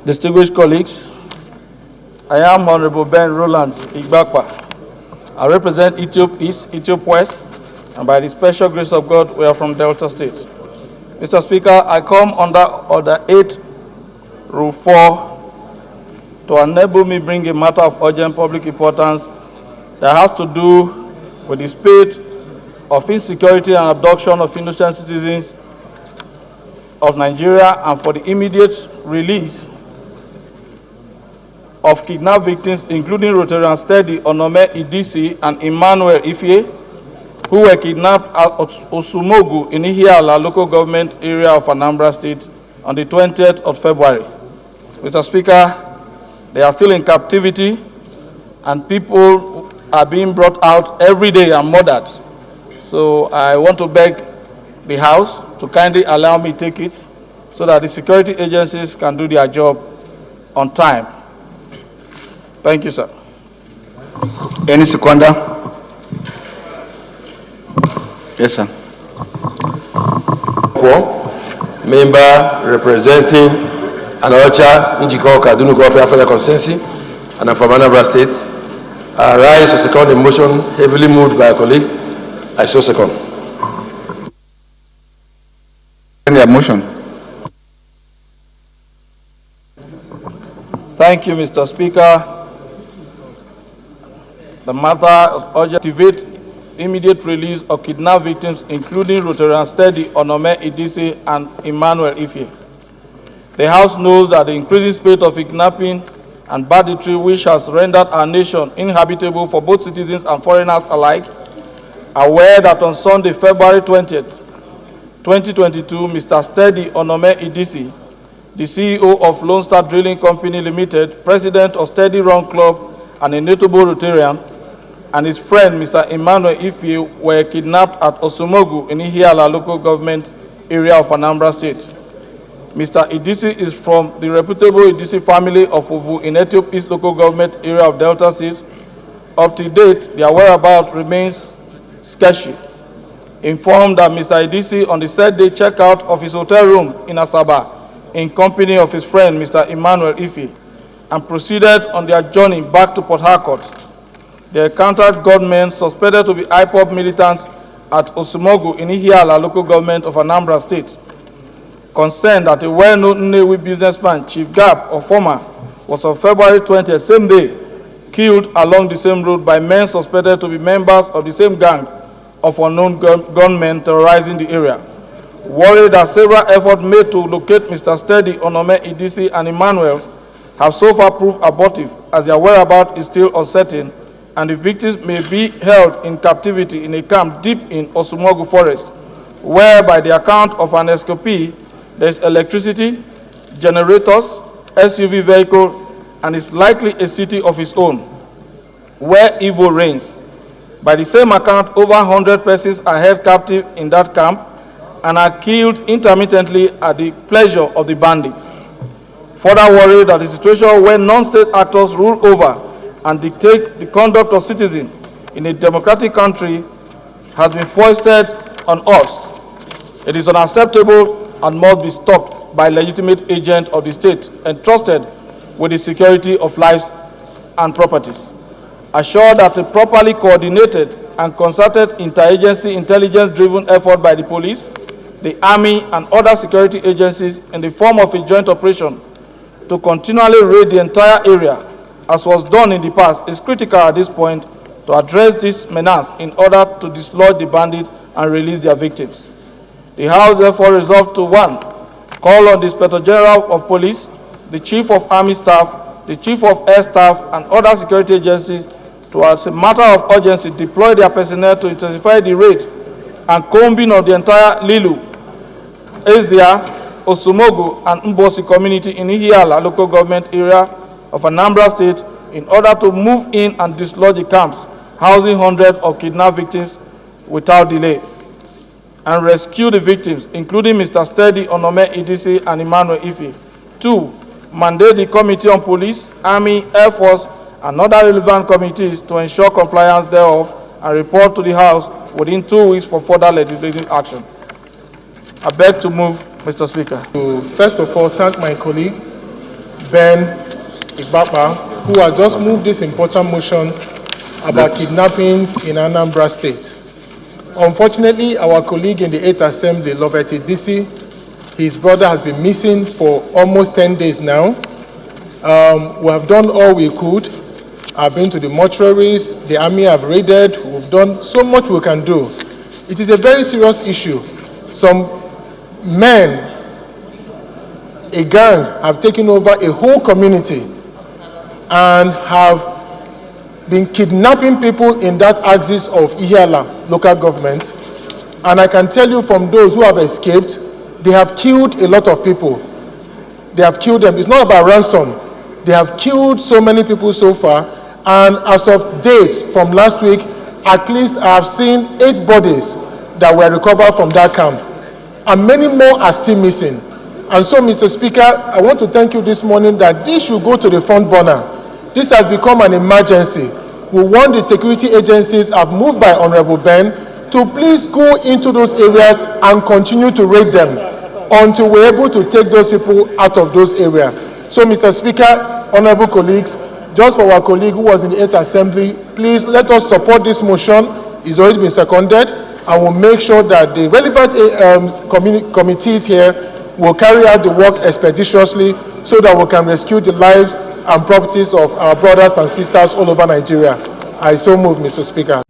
Distinguished colleagues, I am Honorable Ben Rowland Igbakpa. I represent Ehtiope East, Ehtiope West, and by the special grace of God, we are from Delta State. Mr. Speaker, I come under Order 8, Rule 4, to enable me bring a matter of urgent public importance that has to do with the spate of insecurity and abduction of innocent citizens of Nigeria and for the immediate release of kidnapped victims, including Rotarian Steady, Idisi, and Emmanuel, Ifie, who were kidnapped at Orsumoghu in Ihiala local government area of Anambra State on the 20th of February. Mr. Speaker, they are still in captivity and people are being brought out every day and murdered. So I want to beg the House to kindly allow me to take it so that the security agencies can do their job on time. Thank you, sir. Any seconder? Yes, sir. Member representing Anaocha, Njiko, Kaduna, Biafra constituency, and I'm from Anambra State. I rise to second the motion heavily moved by a colleague. I so second. Any motion? Thank you, Mr. Speaker. The matter of urgent activate immediate release of kidnapped victims, including Rotarian Steady, Idisi, and Emmanuel, Ifie. The House knows that the increasing spate of kidnapping and banditry, which has rendered our nation inhabitable for both citizens and foreigners alike, aware that on Sunday, February 20th, 2022, Mr. Steady Idisi, the CEO of Lone Star Drilling Company Limited, president of Steady Run Club, and a notable Rotarian, and his friend, Mr. Emmanuel Ifie, were kidnapped at Orsumoghu in Ihiala local government area of Anambra State. Mr. Idisi is from the reputable Idisi family of Ovu in Ehtiope East local government area of Delta State. Up to date, their whereabouts remains sketchy. Informed that Mr. Idisi on the said day checked out of his hotel room in Asaba in company of his friend, Mr. Emmanuel Ifie, and proceeded on their journey back to Port Harcourt. They encountered gunmen suspected to be IPOB militants at Orsumoghu in Ihiala local government of Anambra State. Concerned that a well-known Nnewi businessman, Chief Gab Ofoma, was on February 20th, same day, killed along the same road by men suspected to be members of the same gang of unknown gunmen terrorizing the area. Worried that several efforts made to locate Mr. Steady, Idisi, and Emmanuel have so far proved abortive, as their whereabouts is still uncertain, and the victims may be held in captivity in a camp deep in Orsumoghu forest, where, by the account of an escapee, there is electricity, generators, SUV vehicle, and is likely a city of his own, where evil reigns. By the same account, over 100 persons are held captive in that camp and are killed intermittently at the pleasure of the bandits. Further worried that the situation where non-state actors rule over and dictate the conduct of citizens in a democratic country has been foisted on us. It is unacceptable and must be stopped by legitimate agents of the state entrusted with the security of lives and properties. Assured that a properly coordinated and concerted interagency intelligence-driven effort by the police, the army, and other security agencies in the form of a joint operation to continually raid the entire area, as was done in the past, is critical at this point to address this menace in order to dislodge the bandits and release their victims. The House therefore resolved to 1. Call on the Inspector General of Police, the Chief of Army Staff, the Chief of Air Staff, and other security agencies to, as a matter of urgency, deploy their personnel to intensify the raid and combing of the entire Lilu, Asia, Orsumoghu, and Mbosi community in Ihiala local government area of Anambra State in order to move in and dislodge the camps housing hundreds of kidnapped victims without delay, and rescue the victims, including Mr. Steady, Idisi, and Emmanuel Ifie. 2. Mandate the Committee on Police, Army, Air Force, and other relevant committees to ensure compliance thereof and report to the House within 2 weeks for further legislative action. I beg to move, Mr. Speaker. First of all, thank my colleague, Ben Igbakpa, who has just moved this important motion about kidnappings in Anambra State. Unfortunately, our colleague in the 8th Assembly, Idisi, his brother has been missing for almost 10 days now. We have done all we could. I've been to the mortuaries, the army have raided, we've done so much we can do. It is a very serious issue. Some men, a gang, have taken over a whole community and have been kidnapping people in that axis of Ihiala local government. And I can tell you from those who have escaped, they have killed a lot of people. They have killed them. It's not about ransom. They have killed so many people so far. And as of date from last week, at least I have seen 8 bodies that were recovered from that camp. And many more are still missing. And so, Mr. Speaker, I want to thank you this morning that this should go to the front burner. This has become an emergency. We want the security agencies have moved by Honorable Ben to please go into those areas and continue to raid them until we're able to take those people out of those areas. So, Mr. Speaker, honorable colleagues, just for our colleague who was in the 8th Assembly, please let us support this motion. It's already been seconded, and we'll make sure that the relevant committees here will carry out the work expeditiously so that we can rescue the lives and properties of our brothers and sisters all over Nigeria. I so move, Mr. Speaker.